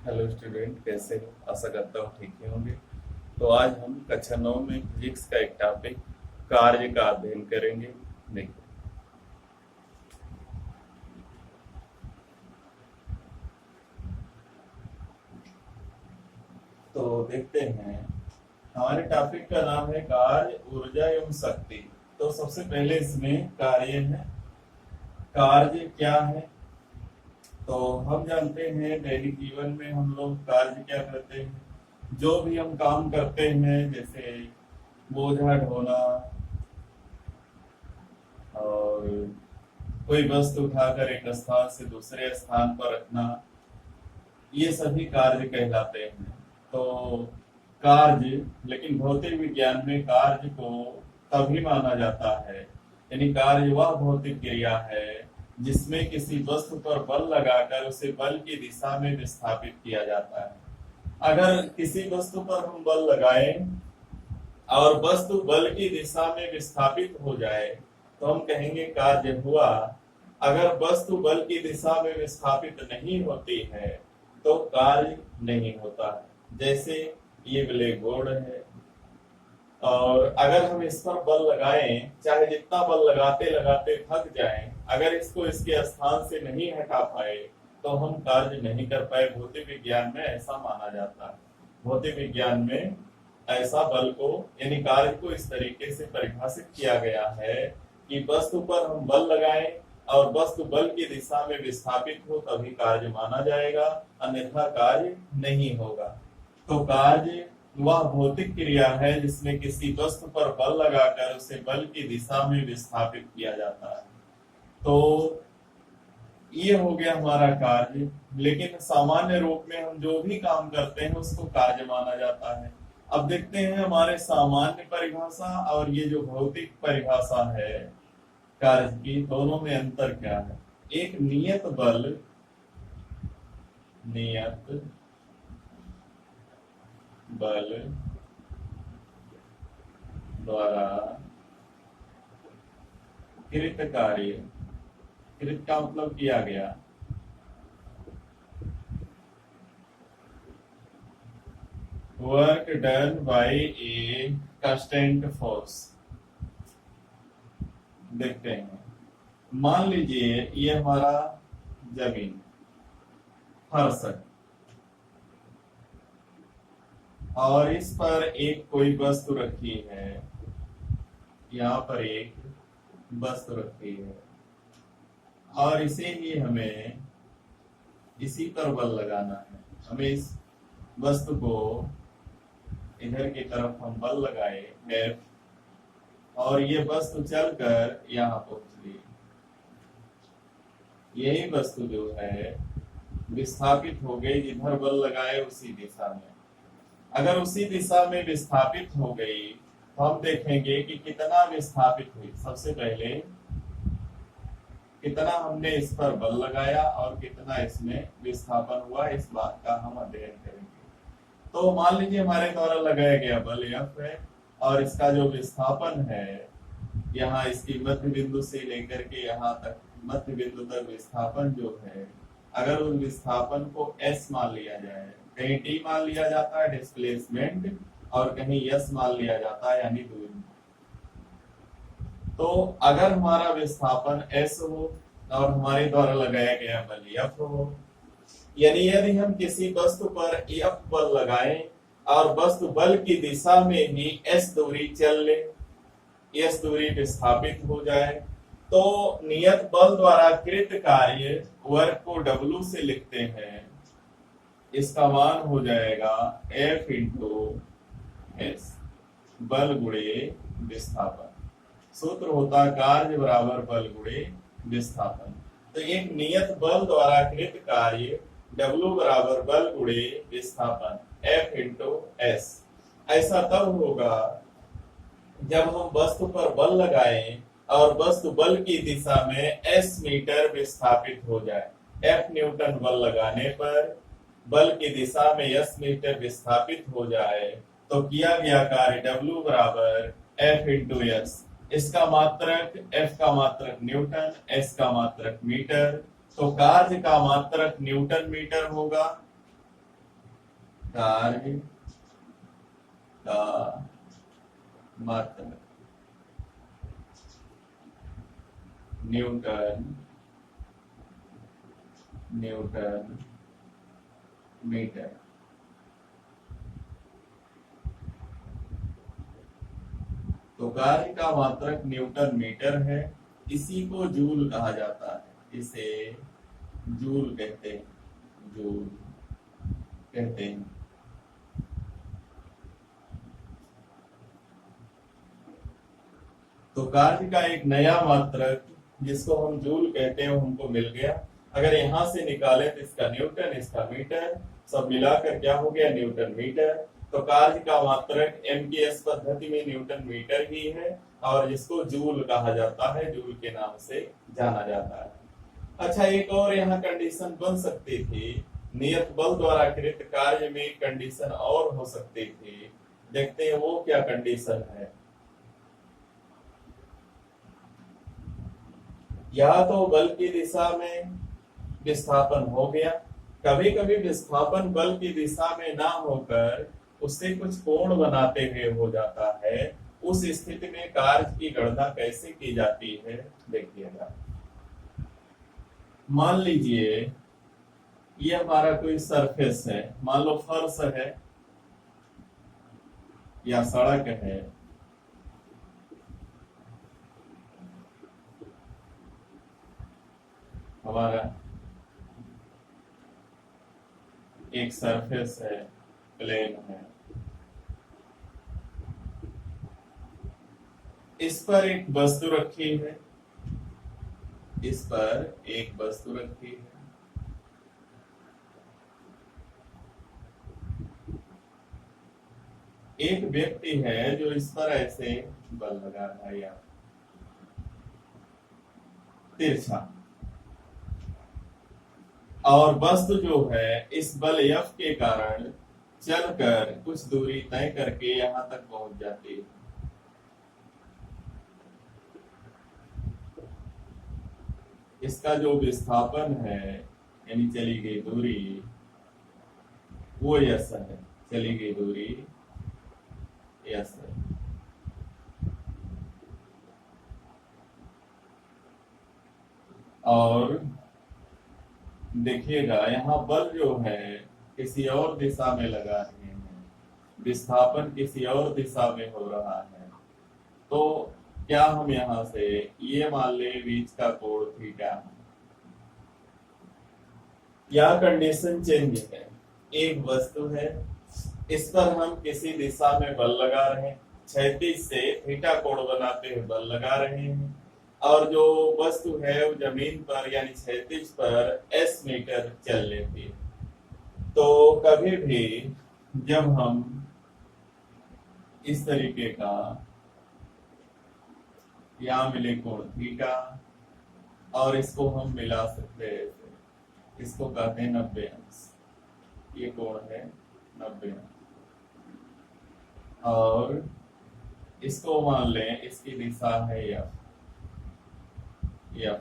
Hello student, कैसे हो? आशा करता हूँ ठीक ही होंगे। तो आज हम कक्षा 9 में फिजिक्स का एक टॉपिक कार्य का अध्ययन करेंगे। देखिए, तो देखते हैं, हमारे टॉपिक का नाम है कार्य, ऊर्जा एवं शक्ति। तो सबसे पहले इसमें कार्य है। कार्य क्या है? तो हम जानते हैं दैनिक जीवन में हम लोग कार्य क्या करते हैं। जो भी हम काम करते हैं, जैसे बोझा ढोना और कोई वस्तु उठाकर एक स्थान से दूसरे स्थान पर रखना, ये सभी कार्य कहलाते हैं। तो कार्य, लेकिन भौतिक विज्ञान में कार्य को तभी माना जाता है, यानी कार्य वह भौतिक क्रिया है जिसमें किसी वस्तु पर बल लगाकर उसे बल की दिशा में विस्थापित किया जाता है। अगर किसी वस्तु पर हम बल लगाएं और वस्तु बल की दिशा में विस्थापित हो जाए तो हम कहेंगे कार्य हुआ। अगर वस्तु बल की दिशा में विस्थापित नहीं होती है तो कार्य नहीं होता है। जैसे ये ब्लैक बोर्ड है, और अगर हम इस पर बल लगाएं, चाहे जितना बल लगाते लगाते थक जाएं, अगर इसको इसके स्थान से नहीं हटा पाए तो हम कार्य नहीं कर पाए। भौतिक विज्ञान में ऐसा माना जाता है। भौतिक विज्ञान में ऐसा बल को, यानी कार्य को इस तरीके से परिभाषित किया गया है कि वस्तु पर हम बल लगाएं और वस्तु बल की दिशा में विस्थापित हो तभी कार्य माना जाएगा, अन्यथा कार्य नहीं होगा। तो कार्य वह भौतिक क्रिया है जिसमें किसी वस्तु पर बल लगाकर उसे बल की दिशा में विस्थापित किया जाता है। तो ये हो गया हमारा कार्य। लेकिन सामान्य रूप में हम जो भी काम करते हैं उसको कार्य माना जाता है। अब देखते हैं हमारे सामान्य परिभाषा और ये जो भौतिक परिभाषा है कार्य की, दोनों में अंतर क्या है। एक नियत बल, नियत बल द्वारा कृत कार्य, कृत का मतलब किया गया, work done by a constant force. देखते हैं, मान लीजिए ये हमारा जमीन, फर्श है, और इस पर एक कोई वस्तु रखी है। यहाँ पर एक वस्तु रखी है और इसे ही हमें इसी पर बल लगाना है। हमें इस वस्तु को इधर की तरफ हम बल लगाए F, और ये वस्तु चलकर यहाँ पहुंच गई। यही वस्तु जो है विस्थापित हो गई, जिधर बल लगाए उसी दिशा में। अगर उसी दिशा में विस्थापित हो गई तो हम देखेंगे कि कितना विस्थापित हुई। सबसे पहले कितना हमने इस पर बल लगाया और कितना इसमें विस्थापन हुआ, इस बात का हम अध्ययन करेंगे। तो मान लीजिए हमारे द्वारा लगाया गया बल F है और इसका जो विस्थापन है, यहाँ इसकी मध्य बिंदु से लेकर के यहाँ तक, मध्य बिंदु तक विस्थापन जो है, अगर उस विस्थापन को S मान लिया जाए, कहीं T मान लिया जाता है डिस्प्लेसमेंट और कहीं S मान लिया जाता है यानी दूरी। तो अगर हमारा विस्थापन S हो और हमारे द्वारा लगाया गया बल F हो, यानी यदि हम किसी वस्तु पर F बल लगाएं और वस्तु बल की दिशा में ही S दूरी चल ले, S दूरी विस्थापित हो जाए, तो नियत बल द्वारा कृत कार्य वर्क को W से लिखते हैं। इसका मान हो जाएगा F इंटू S, बल गुणे विस्थापन। सूत्र होता कार्य बराबर बल गुणे विस्थापन। तो एक नियत बल द्वारा कृत कार्य W बराबर बल गुणे विस्थापन F इंटू S। ऐसा तब होगा जब हम वस्तु पर बल लगाएं और वस्तु बल की दिशा में S मीटर विस्थापित हो जाए। F न्यूटन बल लगाने पर बल की दिशा में S मीटर विस्थापित हो जाए तो किया गया कार्य W बराबर F इंटू S। इसका मात्रक F का मात्रक न्यूटन, S का मात्रक मीटर, तो कार्य का मात्रक न्यूटन मीटर होगा। कार्य का मात्रक न्यूटन मीटर। तो कार्य का मात्रक न्यूटन मीटर है, इसी को जूल कहा जाता है, इसे जूल कहते हैं, जूल कहते हैं। तो कार्य का एक नया मात्रक जिसको हम जूल कहते हैं हमको मिल गया। अगर यहां से निकाले तो इसका न्यूटन, इसका मीटर, सब मिलाकर क्या हो गया, न्यूटन मीटर। तो कार्य का मात्रक एमकेएस पद्धति में न्यूटन मीटर ही है और जिसको जूल कहा जाता है, जूल के नाम से जाना जाता है। अच्छा, एक और यहाँ कंडीशन बन सकती थी, नियत बल द्वारा कृत कार्य में एक कंडीशन और हो सकती थी। देखते हैं वो क्या कंडीशन है। या तो बल की दिशा में विस्थापन हो गया, कभी कभी विस्थापन बल की दिशा में ना होकर उससे कुछ कोण बनाते हुए हो जाता है। उस स्थिति में कार्य की गणना कैसे की जाती है देखिएगा। मान लीजिए ये हमारा कोई सरफेस है, मान लो फर्श है या सड़क है। हमारा एक सरफेस है, प्लेन है, इस पर एक वस्तु रखी है, इस पर एक वस्तु रखी है। एक व्यक्ति है जो इस पर ऐसे बल लगा रहा है या तिरछा, और वस्तु जो है इस बल F के कारण चलकर कुछ दूरी तय करके यहां तक पहुंच जाती है। इसका जो विस्थापन है यानी चली गई दूरी वो यस है, चली गई दूरी यस है। और देखिएगा यहाँ बल जो है किसी और दिशा में लगा रहे हैं, विस्थापन किसी और दिशा में हो रहा है। तो क्या हम यहाँ से ये मान ले बीच का कोण थीटा, या कंडीशन चेंज है। एक वस्तु है, इस पर हम किसी दिशा में बल लगा रहे हैं, क्षैतिज से थीटा कोण बनाते हुए बल लगा रहे हैं, और जो वस्तु है वो जमीन पर यानी क्षैतिज पर s मीटर चल लेती है। तो कभी भी जब हम इस तरीके का यहाँ मिले कोण थीटा और इसको हम मिला सकते हैं, इसको कहते हैं 90 अंश, ये कोण है 90 अंश, और इसको मान लें इसकी दिशा है F,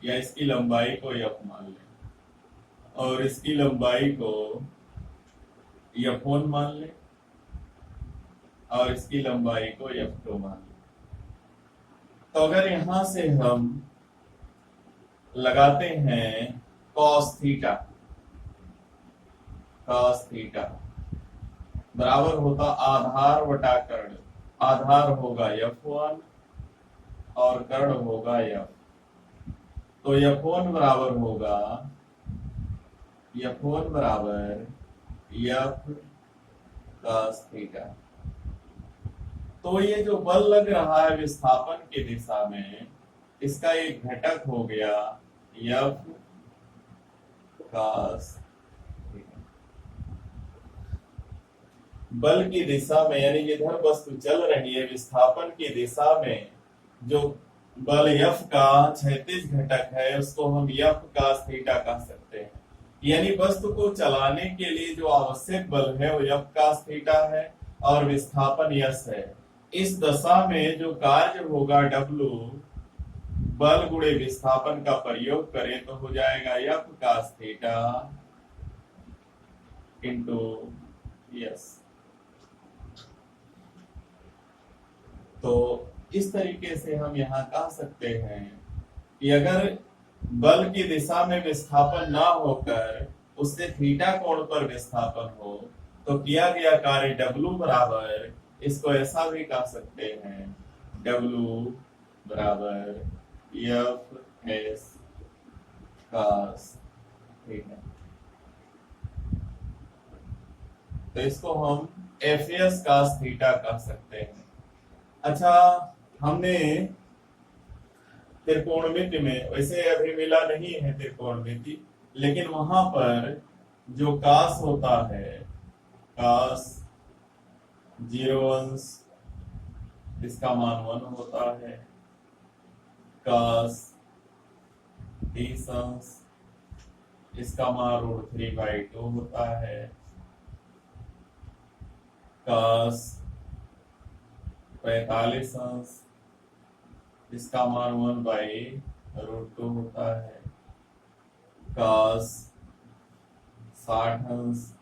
या इसकी लंबाई को F मान लें और इसकी लंबाई को F1 मान लें और इसकी लंबाई को F2 मान लें। तो अगर यहां से हम लगाते हैं cos थीटा, बराबर होता आधार बटा कर्ण, आधार होगा F1 और कर्ण होगा F। तो F1 बराबर होगा F cos थीटा। तो ये जो बल लग रहा है विस्थापन की दिशा में, इसका एक घटक हो गया F cos थीटा। बल की दिशा में यानी जिधर वस्तु चल रही है विस्थापन की दिशा में जो बल F का क्षैतिज घटक है उसको हम F cos थीटा कह सकते हैं। यानी वस्तु को चलाने के लिए जो आवश्यक बल है वो F cos थीटा है और विस्थापन यस है। इस दशा में जो कार्य होगा W, बल गुणे विस्थापन का प्रयोग करें तो हो जाएगा F cos theta into yes. तो इस तरीके से हम यहाँ कह सकते हैं कि अगर बल की दिशा में विस्थापन ना होकर उससे थीटा कोण पर विस्थापन हो तो किया गया कार्य W बराबर, इसको ऐसा भी कह सकते हैं, W बराबर एफ एस कास थीटा। तो इसको हम एफ एस कास थीटा कह सकते हैं। अच्छा, हमने त्रिकोणमिति में, वैसे अभी मिला नहीं है त्रिकोणमिति, लेकिन वहां पर जो कास होता है, कास 0 अंश इसका मान 1 होता है, कास 30 अंश इसका मान √3/2 होता है, कास 45 अंश इसका मान 1/√2 होता है, कास 60 अंश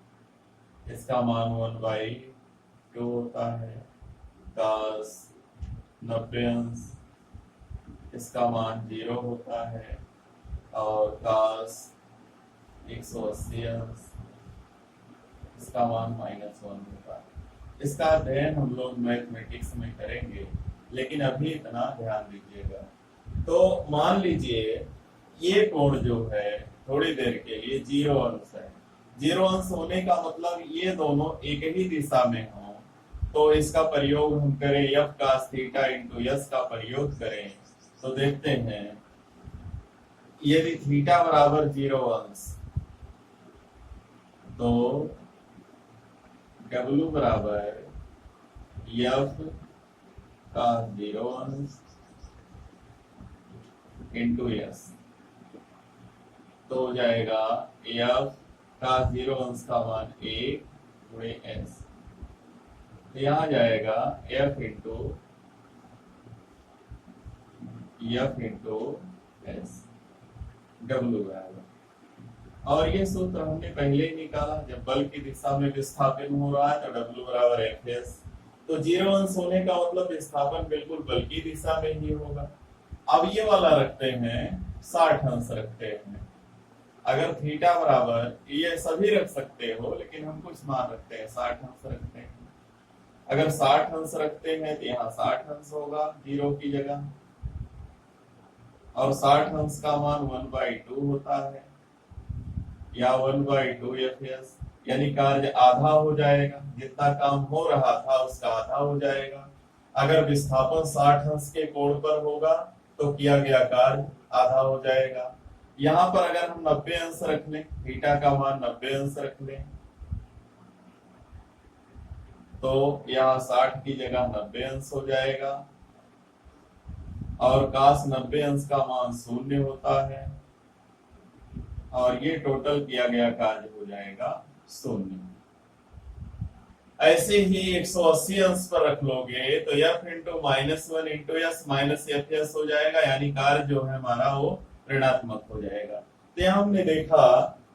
इसका मान 1/2 होता है, कास 90 अंश इसका मान 0 होता है, और कास 180 अंश इसका मान -1 होता है। इसका अध्ययन हम लोग मैथमेटिक्स में करेंगे, लेकिन अभी इतना ध्यान दीजिएगा। तो मान लीजिए ये कोण जो है थोड़ी देर के लिए 0 अंश है। 0 अंश होने का मतलब ये दोनों एक ही दिशा में हो, तो इसका प्रयोग हम करें, F cos theta into S का प्रयोग करें, तो देखते हैं यदि थीटा बराबर 0 अंश तो W बराबर एफ का 0 अंश इंटू एस, तो हो जाएगा एफ का 0 अंश का मान 1 गुणे एस, तो यहाँ जाएगा एफ इंटू एस, डब्ल्यू बराबर। और ये सूत्र हमने पहले ही निकाला, जब बल की दिशा में विस्थापन हो रहा है तो W बराबर एफ एस। तो 0 अंश होने का मतलब विस्थापन बिल्कुल बल की दिशा में ही होगा। अब ये वाला रखते हैं, 60 अंश रखते हैं। अगर थीटा बराबर, ये सभी रख सकते हो लेकिन हम कुछ मान रखते हैं, 60 अंश रखते हैं। अगर 60 अंश रखते हैं तो यहाँ 60 अंश होगा 0 की जगह, और 60 अंश का मान 1/2 होता है, या 1/2 एफ एस, यानी कार्य आधा हो जाएगा, जितना काम हो रहा था उसका आधा हो जाएगा। अगर विस्थापन 60 अंश के कोण पर होगा तो किया गया कार्य आधा हो जाएगा। यहाँ पर अगर हम 90 अंश रख लें, थीटा का मान 90 अंश रख लें, तो यहाँ 60 की जगह 90 अंश हो जाएगा, और काश 90 अंश का मान 0 होता है, और ये टोटल किया गया कार्य हो जाएगा 0। ऐसे ही 180 अंश पर रख लोगे तो f into -1 into S minus F S हो जाएगा, यानी कार्य जो है हमारा वो ऋणात्मक हो जाएगा। तो हमने देखा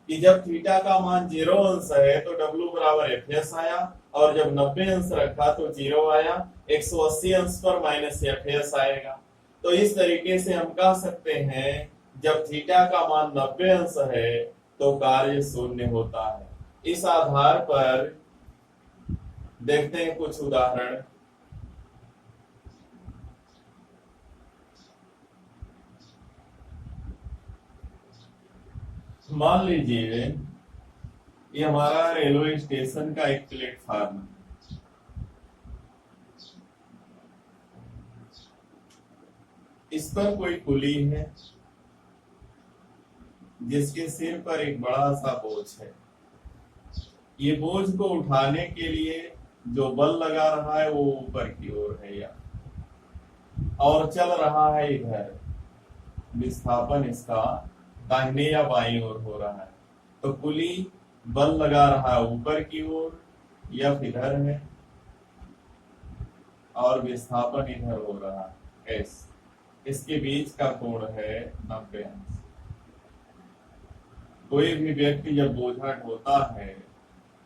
कि जब थीटा का मान 0 अंश है तो W बराबर एफ एस आया, और जब 90 अंश रखा तो 0 आया, 180 अंश पर माइनस एफ एस आएगा। तो इस तरीके से हम कह सकते हैं जब थीटा का मान 90 अंश है तो कार्य 0 होता है। इस आधार पर देखते हैं कुछ उदाहरण। मान लीजिए ये हमारा रेलवे स्टेशन का एक प्लेटफार्म है। इस पर कोई कुली है जिसके सिर पर एक बड़ा सा बोझ है। ये बोझ को उठाने के लिए जो बल लगा रहा है वो ऊपर की ओर है, या और चल रहा है इधर, विस्थापन इसका दाहिने या बाईं ओर हो रहा है। तो कुली बल लगा रहा है ऊपर की ओर, या इधर है, और विस्थापन इधर हो रहा है एस। इसके बीच का कोण है 90 अंश। कोई भी व्यक्ति जब बोझा ढोता है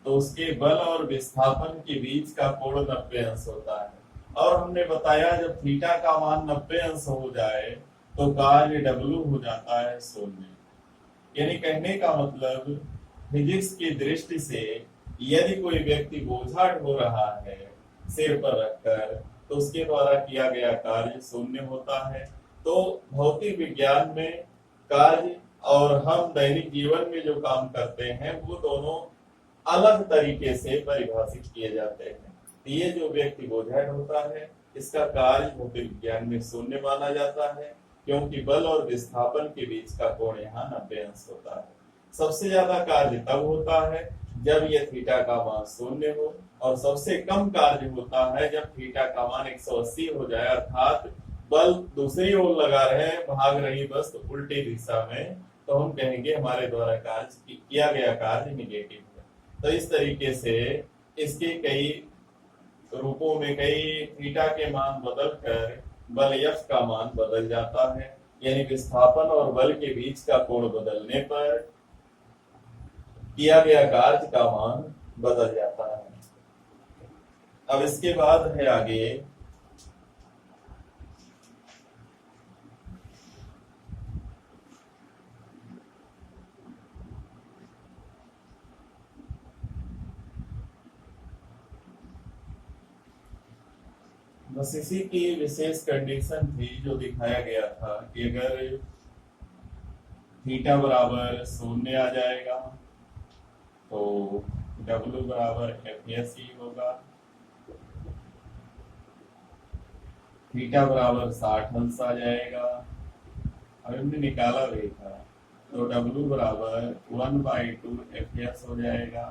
तो उसके बल और विस्थापन के बीच का कोण 90 अंश होता है। और हमने बताया जब थीटा का मान 90 अंश हो जाए तो कार्य डब्लू हो जाता है 0। यानी कहने का मतलब फिजिक्स की दृष्टि से यदि कोई व्यक्ति बोझा ढो रहा है सिर पर रखकर तो उसके द्वारा किया गया कार्य 0 होता है। तो भौतिक विज्ञान में कार्य और हम दैनिक जीवन में जो काम करते हैं वो दोनों अलग तरीके से परिभाषित किए जाते हैं। ये जो व्यक्ति बोझा ढोता है इसका कार्य भौतिक विज्ञान में 0 माना जाता है, क्योंकि बल और विस्थापन के बीच का कोण यहाँ 90 अंश होता है। सबसे ज्यादा कार्य तब होता है जब यह थीटा का मान 0 हो, और सबसे कम कार्य होता है जब थीटा का मान 180 हो जाए, अर्थात बल दूसरी ओर लगा रहे हैं, भाग रही बस तो उल्टी दिशा में, तो हम कहेंगे हमारे द्वारा कार्य किया गया कार्य निगेटिव है। तो इस तरीके से इसके कई रूपों में कई थीटा के मान बदल कर बल F का मान बदल जाता है। यानी विस्थापन और बल के बीच का कोण बदलने पर किया गया कार्य का मान बदल जाता है। अब इसके बाद है आगे बस इसी की विशेष कंडीशन थी जो दिखाया गया था कि अगर थीटा बराबर 0 आ जाएगा तो W बराबर FS ही होगा, थीटा बराबर 60 अंश आ जाएगा, और हमने निकाला भी था तो W बराबर 1/2 FS हो जाएगा,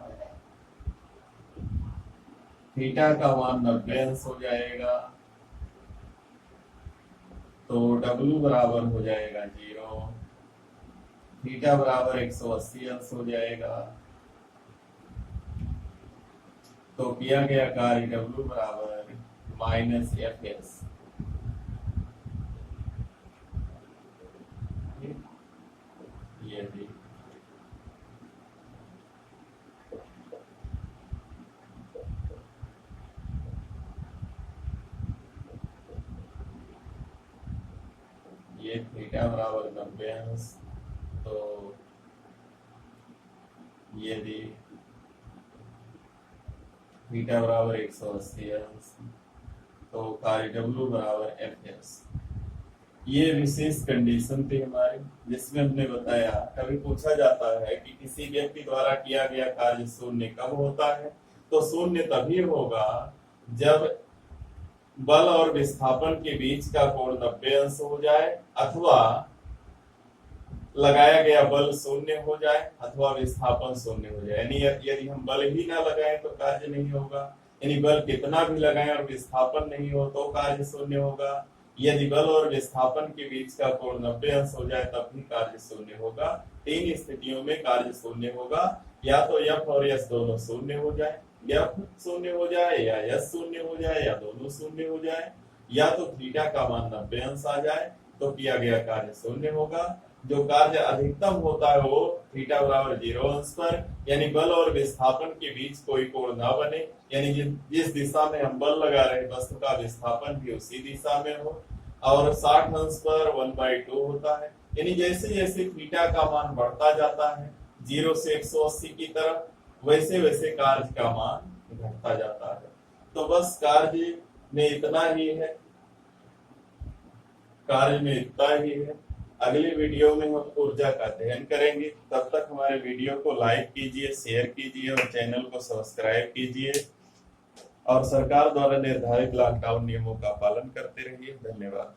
थीटा का मान 90 अंश हो जाएगा, तो W बराबर हो जाएगा 0, थीटा बराबर 180 अंश हो जाएगा, तो किया गया कार्य W बराबर -FS। ये भी ये थीटा बराबर 90 अंश, तो ये भी थीटा बराबर 180 अंश, तो कार्य W बराबर FS। ये विशेष कंडीशन थी हमारी, जिसमें हमने बताया कभी पूछा जाता है कि किसी व्यक्ति द्वारा किया गया कार्य 0 कब होता है, तो 0 तभी होगा जब बल और विस्थापन के बीच का कोण 90 अंश हो जाए, अथवा लगाया गया बल 0 हो जाए, अथवा विस्थापन 0 हो जाए। यानी यदि हम बल ही ना लगाएं तो कार्य नहीं होगा, यानी बल कितना भी लगाएं और विस्थापन नहीं हो तो कार्य 0 होगा। यदि बल और विस्थापन के बीच का कोण 90 अंश हो जाए तब भी कार्य 0 होगा। 3 स्थितियों में कार्य 0 होगा, या तो F और S दोनों 0 हो जाए, F 0 हो जाए, या S 0 हो जाए, या दोनों 0 हो जाए, या तो थीटा का मान 90 अंश आ जाए तो किया गया कार्य 0 होगा। जो कार्य अधिकतम होता है वो थीटा बराबर 0 अंश पर, यानी बल और विस्थापन के बीच कोई कोण ना बने, यानी जिस दिशा में हम बल लगा रहे वस्तु का विस्थापन भी उसी दिशा में हो, और 60 अंश पर 1/2 होता है। यानी जैसे जैसे थीटा का मान बढ़ता जाता है 0 से 180 की तरफ, वैसे वैसे कार्य का मान घटता जाता है। तो बस कार्य में इतना ही है, कार्य में इतना ही है। अगले वीडियो में हम ऊर्जा का अध्ययन करेंगे। तब तक हमारे वीडियो को लाइक कीजिए, शेयर कीजिए और चैनल को सब्सक्राइब कीजिए, और सरकार द्वारा निर्धारित लॉकडाउन नियमों का पालन करते रहिए। धन्यवाद।